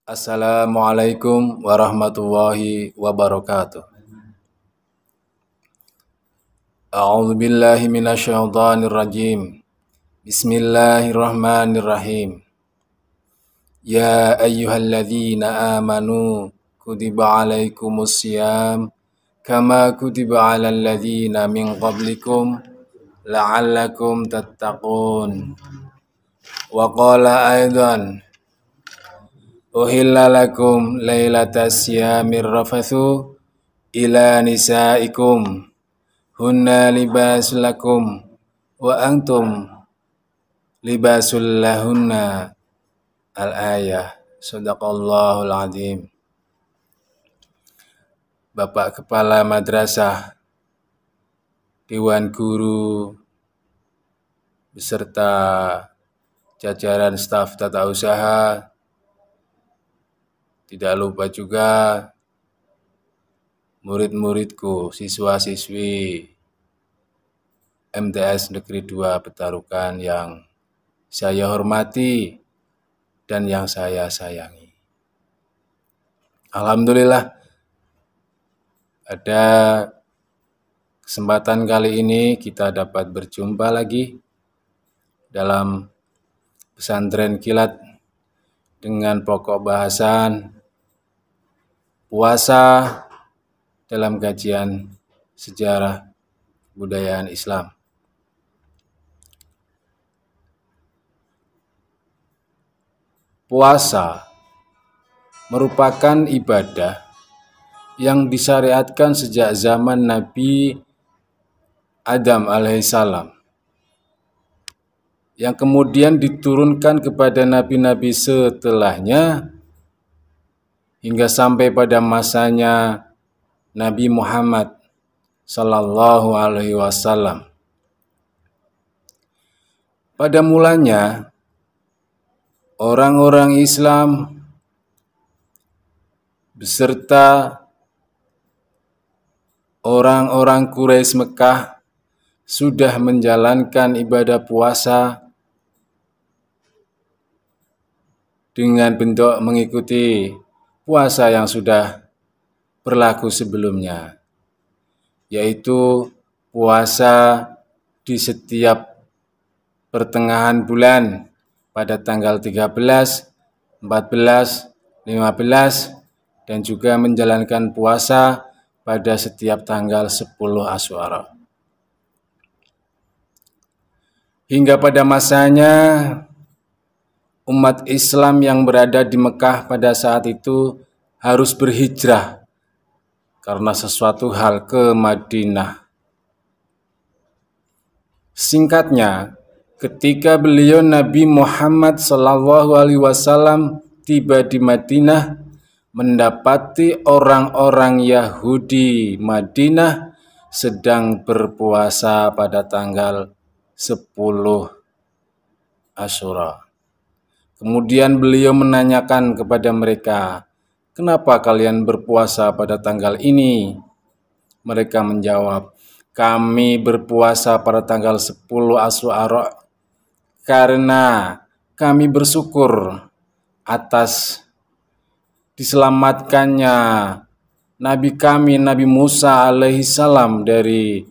Assalamualaikum warahmatullahi wabarakatuh. A'udzu billahi minasyaitonir rajim. Bismillahirrahmanirrahim. Ya ayyuhalladzina amanu kutiba alaikumus syiyam kama kutiba alal ladzina min qablikum la'allakum tattaqun. Wa qala aidan uhilla lakum lailatas syiyamir rafathu ila nisaikum hunna libasul lakum wa antum libasul lahunna. Al-ayah. Shadaqallahul azim. Bapak Kepala Madrasah, Dewan Guru, beserta jajaran staf tata usaha, tidak lupa juga murid-muridku, siswa-siswi MTS Negeri 2 Petarukan yang saya hormati dan yang saya sayangi. Alhamdulillah, pada kesempatan kali ini kita dapat berjumpa lagi dalam pesantren kilat dengan pokok bahasan puasa dalam kajian sejarah budayaan Islam. Puasa merupakan ibadah yang disyariatkan sejak zaman Nabi Adam alaihissalam, yang kemudian diturunkan kepada nabi-nabi setelahnya hingga sampai pada masanya Nabi Muhammad Sallallahu Alaihi Wasallam. Pada mulanya orang-orang Islam beserta orang-orang Quraisy Mekah sudah menjalankan ibadah puasa dengan bentuk mengikuti puasa yang sudah berlaku sebelumnya, yaitu puasa di setiap pertengahan bulan pada tanggal 13, 14, 15, dan juga menjalankan puasa pada setiap tanggal 10 Asyura. Hingga pada masanya umat Islam yang berada di Mekah pada saat itu harus berhijrah karena sesuatu hal ke Madinah. Singkatnya, ketika beliau Nabi Muhammad SAW tiba di Madinah, mendapati orang-orang Yahudi Madinah sedang berpuasa pada tanggal 10 Asyura. Kemudian beliau menanyakan kepada mereka, "Kenapa kalian berpuasa pada tanggal ini?" Mereka menjawab, "Kami berpuasa pada tanggal 10 Asyura karena kami bersyukur atas diselamatkannya Nabi kami, Nabi Musa alaihissalam dari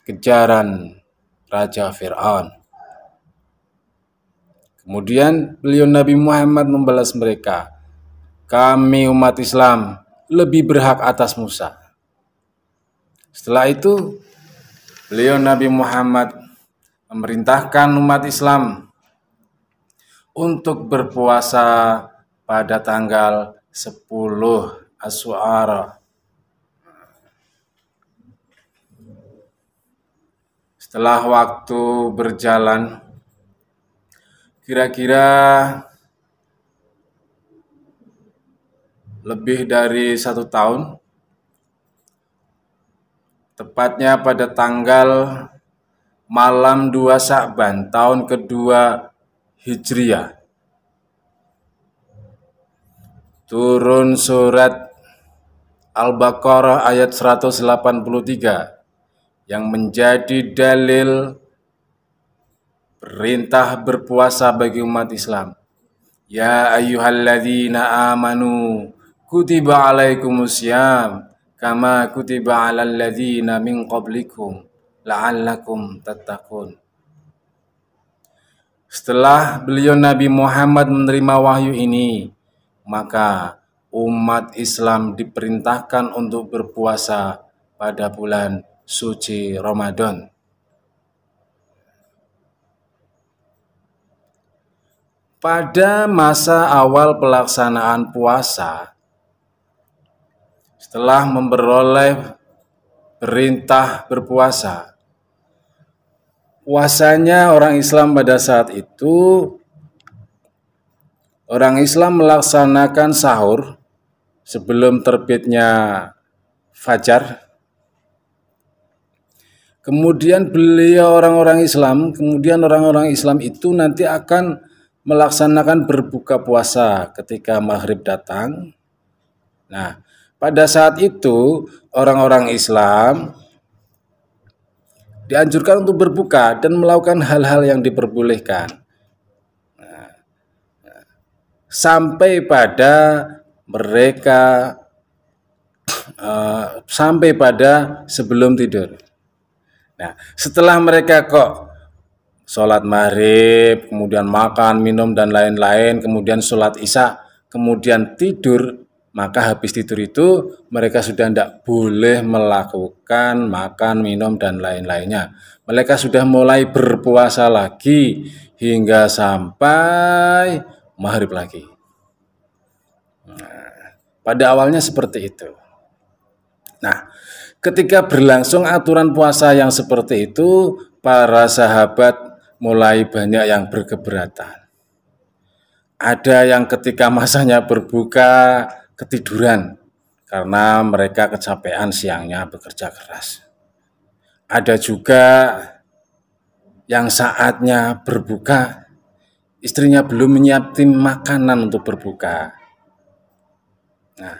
kejaran Raja Fir'aun." Kemudian beliau Nabi Muhammad membalas mereka, "Kami umat Islam lebih berhak atas Musa." Setelah itu, beliau Nabi Muhammad memerintahkan umat Islam untuk berpuasa pada tanggal 10 Asyura. Setelah waktu berjalan, kira-kira lebih dari 1 tahun, tepatnya pada tanggal malam 2 Sya'ban tahun kedua Hijriah, turun surat Al-Baqarah ayat 183 yang menjadi dalil perintah berpuasa bagi umat Islam. Ya ayyuhalladzina amanu kutiba alaikumusiyam kama kutiba alal ladzina min qablikum la'allakum tattaqun. Setelah beliau Nabi Muhammad menerima wahyu ini, maka umat Islam diperintahkan untuk berpuasa pada bulan suci Ramadan. Pada masa awal pelaksanaan puasa, setelah memperoleh perintah berpuasa, puasanya orang Islam pada saat itu, orang Islam melaksanakan sahur sebelum terbitnya fajar. Kemudian orang-orang Islam itu nanti akan melaksanakan berbuka puasa ketika maghrib datang. Nah, pada saat itu orang-orang Islam dianjurkan untuk berbuka dan melakukan hal-hal yang diperbolehkan. Sampai pada mereka sebelum tidur. Nah, setelah mereka sholat maghrib, kemudian makan, minum, dan lain-lain, kemudian sholat isya, kemudian tidur, maka habis tidur itu mereka sudah tidak boleh melakukan makan, minum, dan lain-lainnya. Mereka sudah mulai berpuasa lagi hingga sampai maghrib lagi. Nah, pada awalnya seperti itu. Nah, ketika berlangsung aturan puasa yang seperti itu, para sahabat mulai banyak yang berkeberatan. Ada yang ketika masanya berbuka ketiduran karena mereka kecapean siangnya bekerja keras. Ada juga yang saatnya berbuka, istrinya belum menyiapkan makanan untuk berbuka. Nah,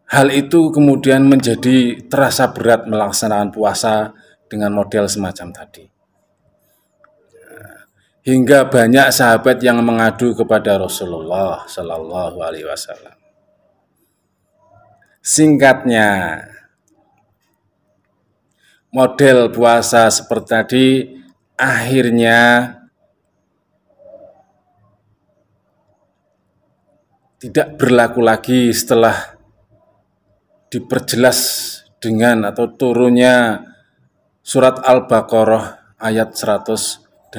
hal itu kemudian menjadi terasa berat melaksanakan puasa dengan model semacam tadi. Hingga banyak sahabat yang mengadu kepada Rasulullah Shallallahu Alaihi Wasallam. Singkatnya, model puasa seperti tadi akhirnya tidak berlaku lagi setelah diperjelas dengan atau turunnya surat Al-Baqarah ayat 187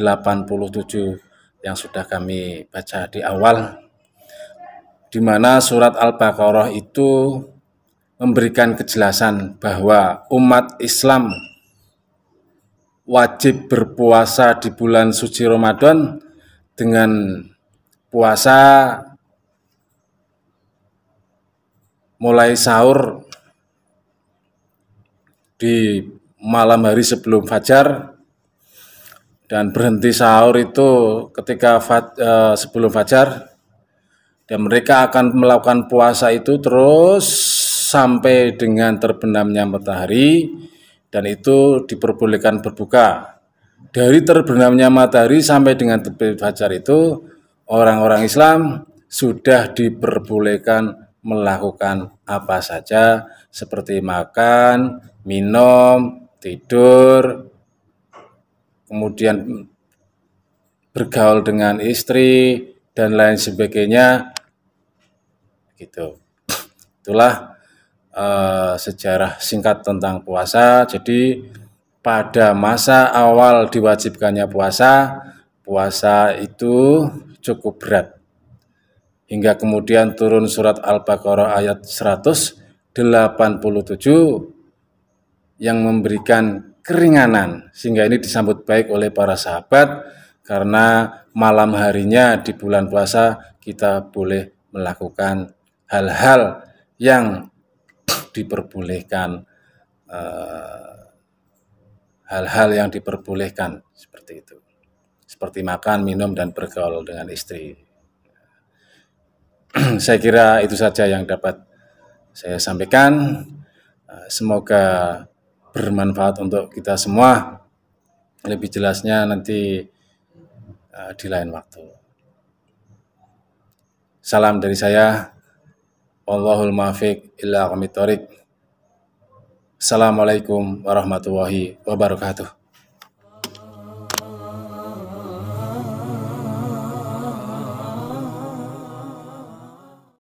yang sudah kami baca di awal, di mana surat Al-Baqarah itu memberikan kejelasan bahwa umat Islam wajib berpuasa di bulan suci Ramadan dengan puasa mulai sahur di malam hari sebelum fajar dan berhenti sahur itu ketika sebelum fajar, dan mereka akan melakukan puasa itu terus sampai dengan terbenamnya matahari, dan itu diperbolehkan berbuka. Dari terbenamnya matahari sampai dengan terbit fajar itu orang-orang Islam sudah diperbolehkan melakukan apa saja seperti makan, minum, tidur, kemudian bergaul dengan istri dan lain sebagainya. Gitu. Itulah sejarah singkat tentang puasa. Jadi pada masa awal diwajibkannya puasa itu cukup berat. Hingga kemudian turun surat Al-Baqarah ayat 187 yang memberikan keringanan, sehingga ini disambut baik oleh para sahabat karena malam harinya di bulan puasa kita boleh melakukan hal-hal yang diperbolehkan, seperti itu, seperti makan, minum, dan bergaul dengan istri. Saya kira itu saja yang dapat saya sampaikan. Semoga bermanfaat untuk kita semua. Lebih jelasnya nanti di lain waktu. Salam dari saya. Wallahul muwaffiq ila aqwamit thoriq. Assalamualaikum warahmatullahi wabarakatuh.